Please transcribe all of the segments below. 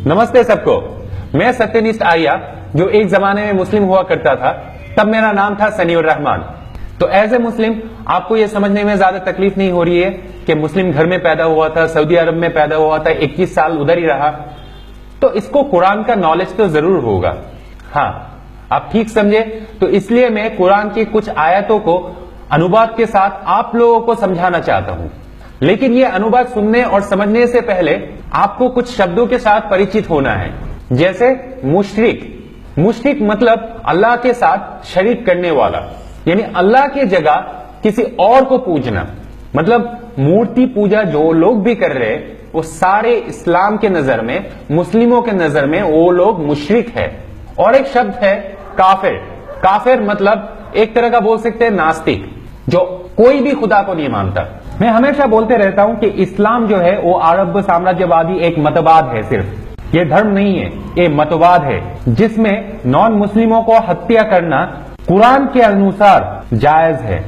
नमस्ते सबको। मैं सत्यनिष्ठ आर्या जो एक जमाने में मुस्लिम हुआ करता था, तब मेरा नाम था सनीउर रहमान। तो एज ए मुस्लिम आपको ये समझने में ज्यादा तकलीफ नहीं हो रही है कि मुस्लिम घर में पैदा हुआ था, सऊदी अरब में पैदा हुआ था, 21 साल उधर ही रहा, तो इसको कुरान का नॉलेज तो जरूर होगा। हाँ, आप ठीक समझे। तो इसलिए मैं कुरान की कुछ आयतों को अनुवाद के साथ आप लोगों को समझाना चाहता हूं। लेकिन ये अनुवाद सुनने और समझने से पहले आपको कुछ शब्दों के साथ परिचित होना है, जैसे मुशरिक। मुशरिक मतलब अल्लाह के साथ शरीक करने वाला, यानी अल्लाह की जगह किसी और को पूजना। मतलब मूर्ति पूजा जो लोग भी कर रहे हैं वो सारे इस्लाम के नजर में, मुस्लिमों के नजर में वो लोग मुशरिक है। और एक शब्द है काफिर। काफिर मतलब एक तरह का बोल सकते हैं नास्तिक, जो कोई भी खुदा को नहीं मानता। मैं हमेशा बोलते रहता हूं कि इस्लाम जो है वो अरब साम्राज्यवादी एक मतवाद है, सिर्फ ये धर्म नहीं है, ये मतवाद है जिसमें नॉन मुस्लिमों को हत्या करना कुरान के अनुसार जायज है।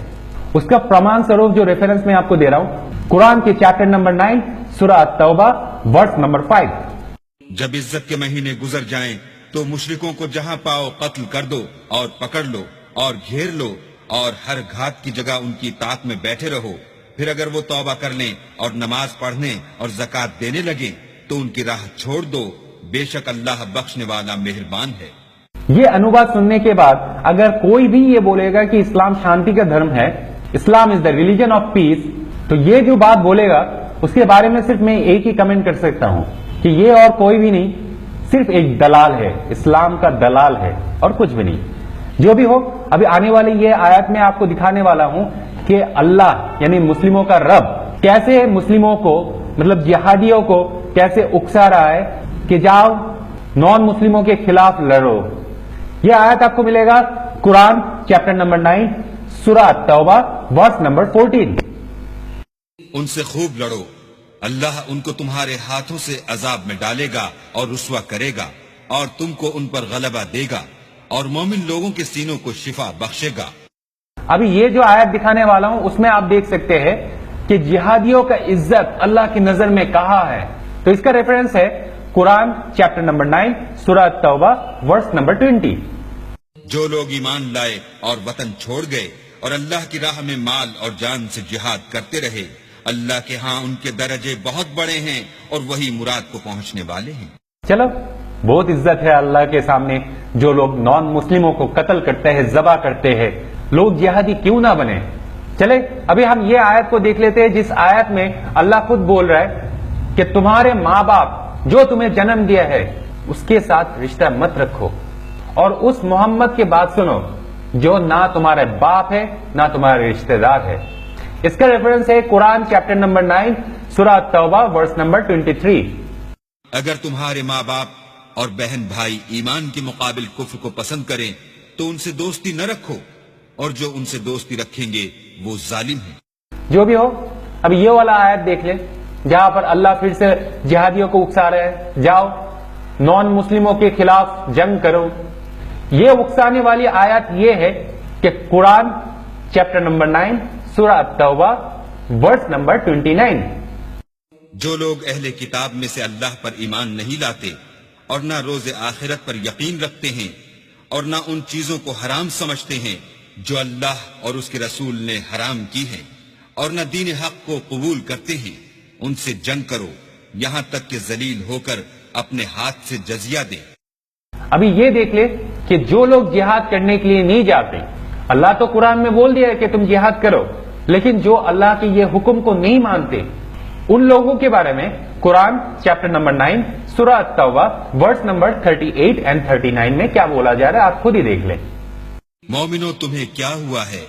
उसका प्रमाण स्वरूप जो रेफरेंस मैं आपको दे रहा हूं, कुरान के चैप्टर नंबर 9 सूरह तौबा वर्स नंबर 5। जब इज्जत के महीने गुजर जाएं तो मुशरिकों को जहां पाओ कत्ल कर दो और पकड़ लो और घेर लो और हर घात की जगह उनकी ताक में बैठे रहो। फिर अगर वो तौबा कर लें और नमाज पढ़ने और ज़कात देने लगे तो उनकी राह छोड़ दो, बेशक अल्लाह बख्शने वाला मेहरबान है। ये अनुवाद सुनने के बाद अगर कोई भी ये बोलेगा कि इस्लाम शांति का धर्म है, Islam is the religion of peace, तो ये जो बात बोलेगा उसके बारे में सिर्फ मैं एक ही कमेंट कर सकता हूं कि ये और कोई भी नहीं, सिर्फ एक दलाल है, इस्लाम का दलाल है और कुछ भी नहीं। जो भी हो, अभी आने वाली ये आयत में आपको दिखाने वाला हूं कि अल्लाह यानी मुस्लिमों का रब कैसे मुस्लिमों को, मतलब जिहादियों को कैसे उकसा रहा है कि जाओ नॉन मुस्लिमों के खिलाफ लड़ो। यह आयत आपको मिलेगा कुरान चैप्टर नंबर 9 सूरह तौबा वर्स नंबर 14। उनसे खूब लड़ो, अल्लाह उनको तुम्हारे हाथों से अजाब में डालेगा और रुस्वा करेगा और तुमको उन पर गलबा देगा और मोमिन लोगों के सीनों को शिफा बख्शेगा। अभी ये जो आयत दिखाने वाला हूं उसमें आप देख सकते हैं कि जिहादियों का इज्जत अल्लाह की नजर में कहां है। तो इसका रेफरेंस है कुरान चैप्टर नंबर 9 सूरह तौबा वर्स नंबर 20। जो लोग ईमान लाए और वतन छोड़ गए और अल्लाह की राह में माल और जान से जिहाद करते रहे, अल्लाह के हां उनके दर्जे बहुत बड़े हैं और वही मुराद को पहुंचने वाले हैं। चलो, बहुत इज्जत है अल्लाह के सामने जो लोग नॉन मुस्लिमों को कत्ल करते हैं, जबा करते हैं। लोग जिहादी क्यों ना बने। चले अभी हम ये आयत को देख लेते हैं, जिस आयत में अल्लाह खुद बोल रहा है कि तुम्हारे माँ बाप जो तुम्हें जन्म दिया है उसके साथ रिश्ता मत रखो, और उस मोहम्मद की बात सुनो जो ना तुम्हारे बाप है ना तुम्हारे रिश्तेदार है। इसका रेफरेंस है कुरान चैप्टर नंबर 9 सूरह तौबा वर्स नंबर 23। अगर तुम्हारे माँ बाप और बहन भाई ईमान के मुकाबिल कुफ्र को पसंद करें तो उनसे दोस्ती न रखो, और जो उनसे दोस्ती रखेंगे वो जालिम है। जो भी हो, अब ये वाला आयत देख ले जहां पर अल्लाह फिर से जिहादियों को उकसा रहे हैं, जाओ नॉन मुस्लिमों के खिलाफ जंग करो। ये उकसाने वाली आयत ये है कि कुरान चैप्टर नंबर 9 सूरह तौबा वर्स नंबर 29। जो लोग अहले किताब में से अल्लाह पर ईमान नहीं लाते और ना रोज़े आखिरत पर यकीन रखते हैं और ना उन चीजों को हराम समझते हैं जो अल्लाह और उसके रसूल ने हराम की हैं, और न दीन हक को कबूल करते हैं, उनसे जंग करो यहां तक कि जलील होकर अपने हाथ से जजिया दें। अभी ये देख ले कि जो लोग जिहाद करने के लिए नहीं जाते, अल्लाह तो कुरान में बोल दिया है कि तुम जिहाद करो, लेकिन जो अल्लाह के ये हुक्म को नहीं मानते उन लोगों के बारे में कुरान चैप्टर नंबर 9 सूरह तौबा वर्स नंबर 38 एंड 39 में क्या बोला जा रहा है, आप खुद ही देख लें। मोमिनो, तुम्हें क्या हुआ है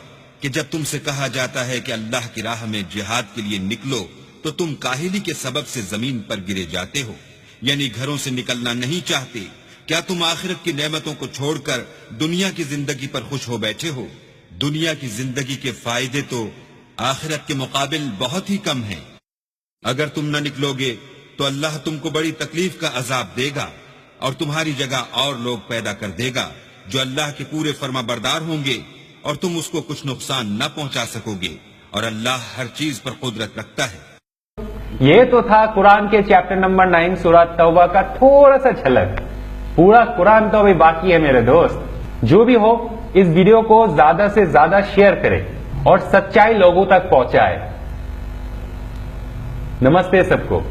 कि जब तुमसे कहा जाता है कि अल्लाह की राह में जिहाद के लिए निकलो तो तुम काहिली के सबब से जमीन पर गिरे जाते हो, यानी घरों से निकलना नहीं चाहते। क्या तुम आखिरत की नेमतों को छोड़कर दुनिया की जिंदगी पर खुश हो बैठे हो? दुनिया की जिंदगी के फायदे तो आखिरत के मुकाबिल बहुत ही कम हैं। अगर तुम न निकलोगे तो अल्लाह तुमको बड़ी तकलीफ का अजाब देगा और तुम्हारी जगह और लोग पैदा कर देगा जो अल्लाह के पूरे फर्मा बरदार होंगे और तुम उसको कुछ नुकसान न पहुंचा सकोगे, और अल्लाह हर चीज पर कुदरत रखता है। یہ تو تھا قرآن کے چیپٹر نمبر 9 سورہ توبہ کا تھوڑا سا جھلک. پورا قرآن تو ابھی باقی ہے میرے دوست. جو بھی ہو اس ویڈیو کو زیادہ سے زیادہ شیئر کریں اور سچائی لوگوں تک پہنچائے. نمستے سب کو.